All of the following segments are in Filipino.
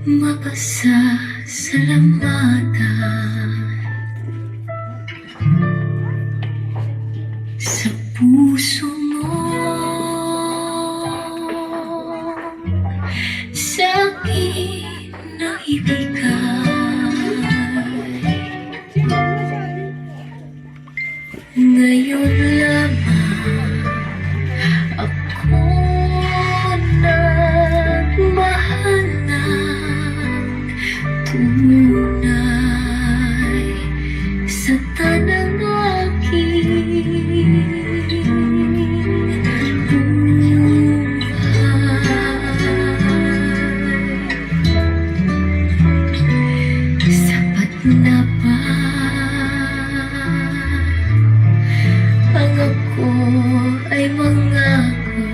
Mapasasalamatan sa puso mo, sa akin naibigay. Ngayon lamang ako nagmahal ng tunay sa tanang aking buhay. Sapat na ba ang ako ay mangako?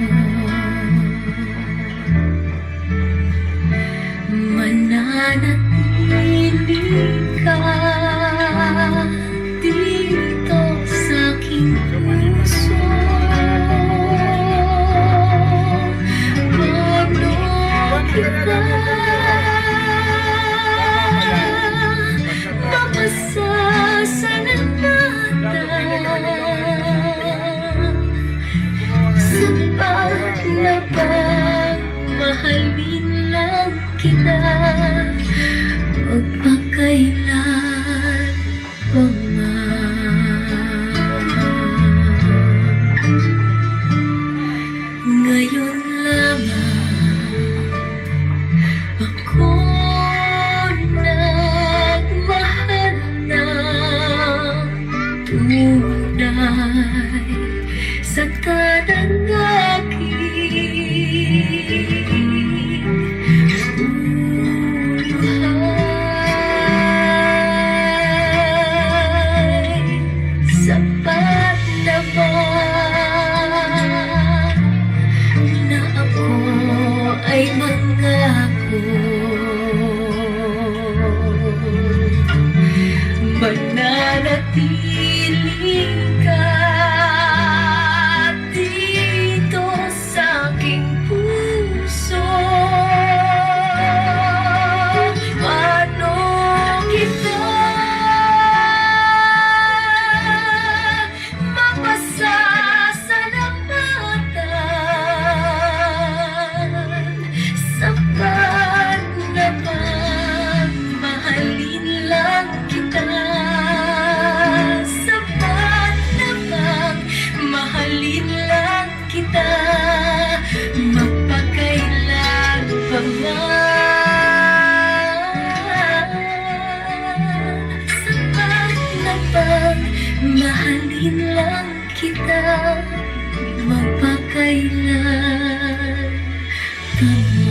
Mananatili ka dito sa aking puso. Paano kita mapasasalamatan? Sapat na bang mahalin lang kita magpakailan pa man? Ngayon lamang ako nagmahal ng tunay sa tanang aking buhay. Sapat na ba na ako ay mangako? Mananatili ka dito sa aking puso. Paano kita mapasasalamatan? Sapat na bang mahalin lang kita? Sapat na bang mahalin lang kita magpakailan pa man? Sapat na bang mahalin lang kita magpakailan pa man?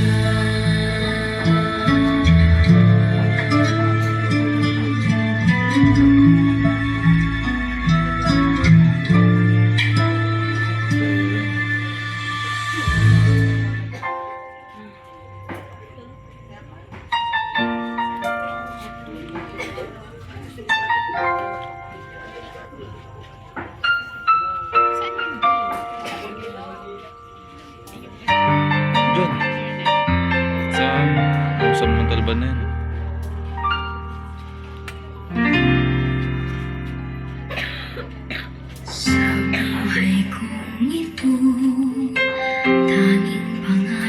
Doon. Sa Montalban na yan. Sa buhay kong ito, tanging pangarap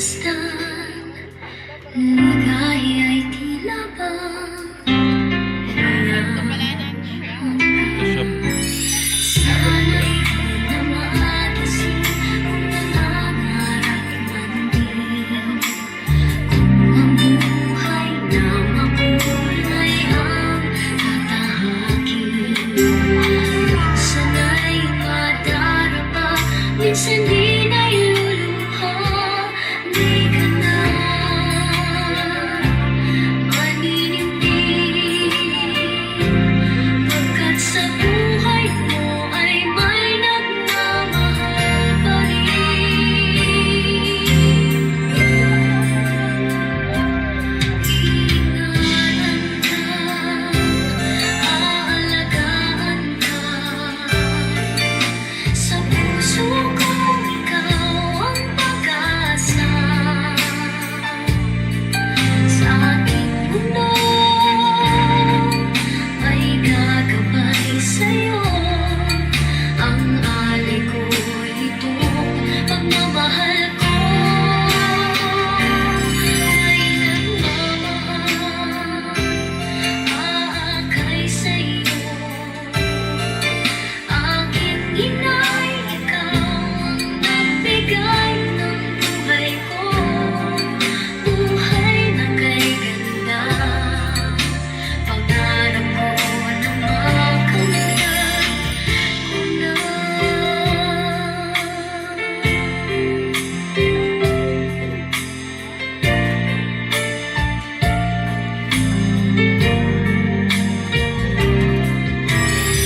pagmasdan, ligaya'y tila ba Ito siya. sana'y di na maagising kung nangangarap man din. Kung ang buhay na makulay ang tatahakin, minsan ay madarapa, minsan di na'y luluha. Di ka na maninindig, pagkat sa buhay mo ay may nagmamahal pa rin. Ingatan ka, aalagaan ka, sa puso ko ikaw ang pag-asa. Sa ating mundo ay gagabay sa'yo, ang alay ko'y itong pagmamahal ko. May nagmamahal, aakay sa'yo. Aking inay, ikaw ang nagbigay ng buhay ko. Buhay na kay ganda, pangarap ko na makamtan ko na.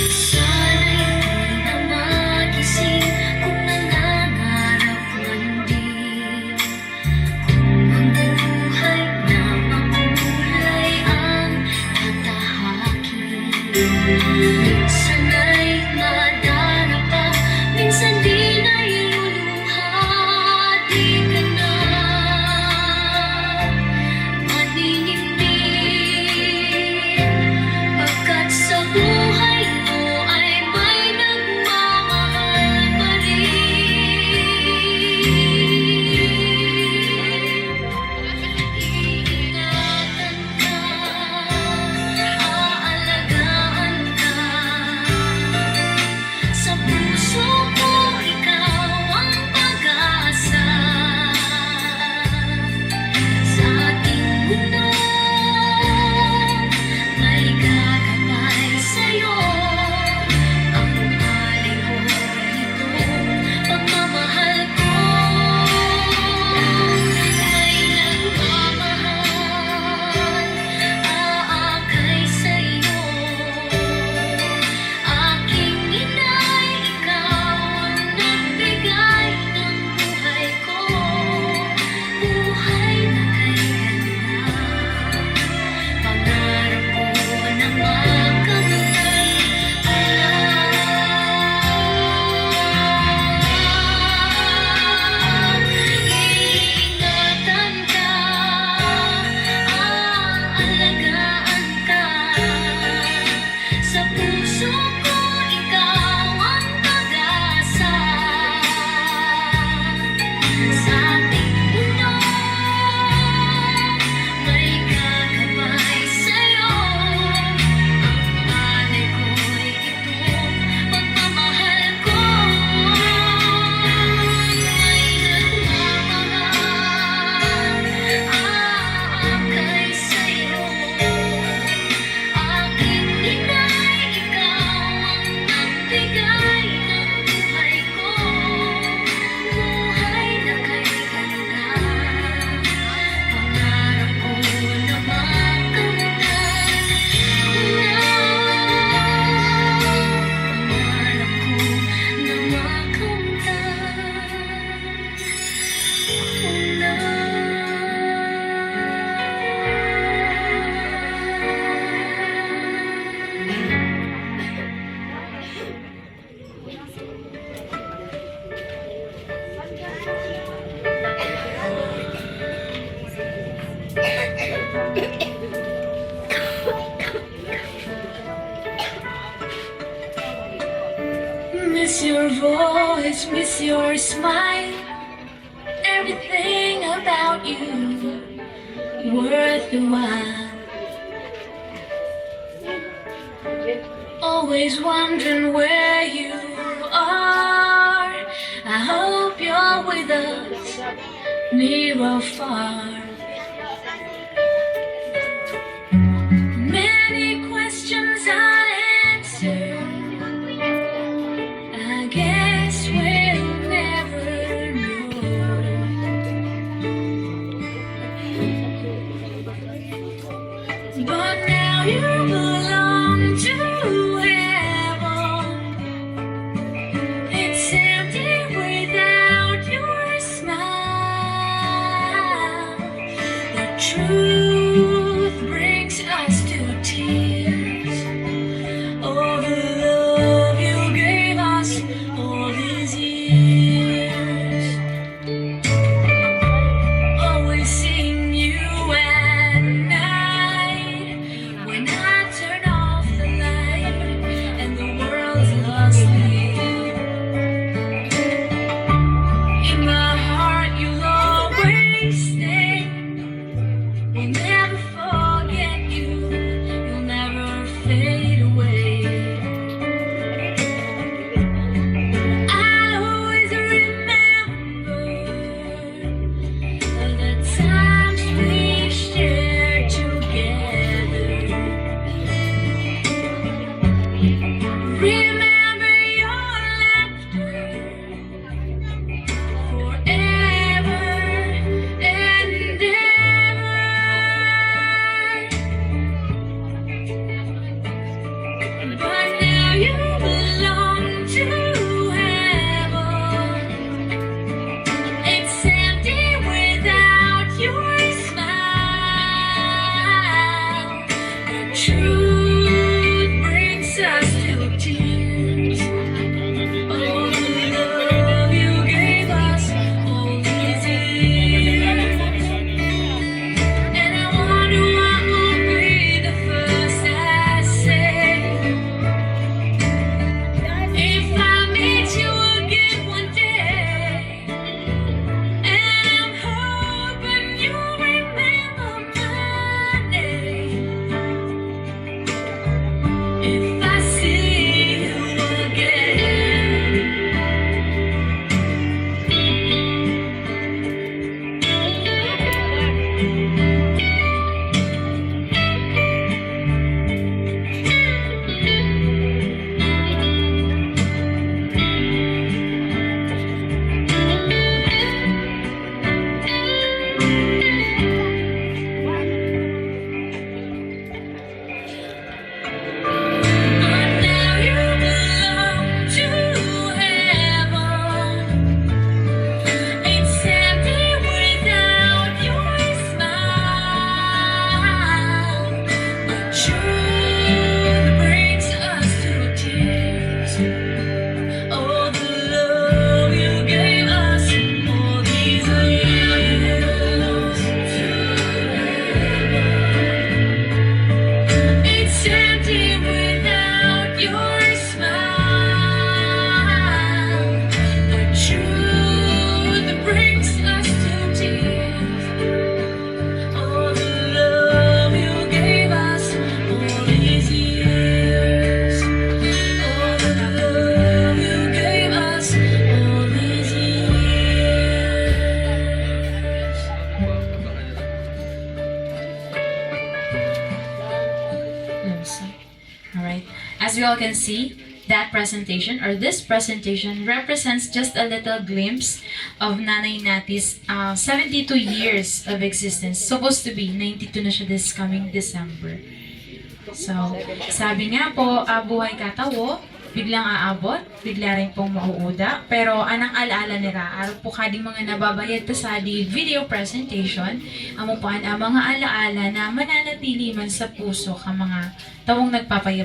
Sana'y di na magising kung nangangarap man din. Kung ang buhay na makulay ang tatahakin, minsan ay madarapa, minsan di na'y luluha. Di ka na maninindig, pagkat sa buhay mo ay may nagmamahal pa rin. Ingatan ka, aalagaan ka, sa puso ko ikaw ang pag-asa. Sa ating mundo may gagabay sa'yo, ang alay ko'y itong pagmamahal ko. May nagmamahal, aakay sa'yo. Aking inay, ikaw ang nagbigay ng buhay ko. Buhay na kay ganda, pangarap ko na makamtan ka na. Ingatan ka, aalagaan ka, sa puso ko ikaw ang pag-asa. Sa ating mundo may gagabay sa'yo, ang alay ko'y itong pagmamahal ko. May nagmamahal, aakay sa'yo. Aking inay, ikaw ang nagbigay ng buhay ko. Buhay na kay ganda, pangarap ko na makamtan ko na. Pangarap ko na makamtan Miss your voice, miss your smile, everything about without you worth the while. Always wondering where you are. I hope you're with us, near or far. Many questions unanswered. I guess we'll never know. But now you belong to heaven. It's empty without your smile. The truth brings us to tears. Oh, the love you gave us all these years. Always seeing you at night when I turn off the light and the world's asleep. In my heart you'll always stay. We'll never forget you. You'll never fade away. I'll always remember the times we shared together. Remember your laughter forever and ever. But now you belong to heaven. It's empty without your smile. The truth brings us to tears. Oh, the love you gave us all these years. And I wonder what will be the first I say. If I meet you again one day, and I'm hoping you'll remember my name. If I see you again. But now you belong to heaven. It's empty without your smile. The truth brings us to tears. Oh, the love you gave us all these years. It's empty without your smile. The truth brings us to tears. Oh, the love you gave us all these years. Oh, the love you gave us all these years. All right. As we all can see, that presentation or this presentation represents just a little glimpse of Nanay Nati's 72 years of existence. Supposed to be 92 na siya this coming December. So, sabi nga po, buhay katawo, biglang aabot, bigla rin pong mauuda. Pero anang alaala nila, araw po kading mga nababayad pa sa di video presentation, amo po ang mga alaala na mananatili man sa puso ka mga tawong nagpapayabang.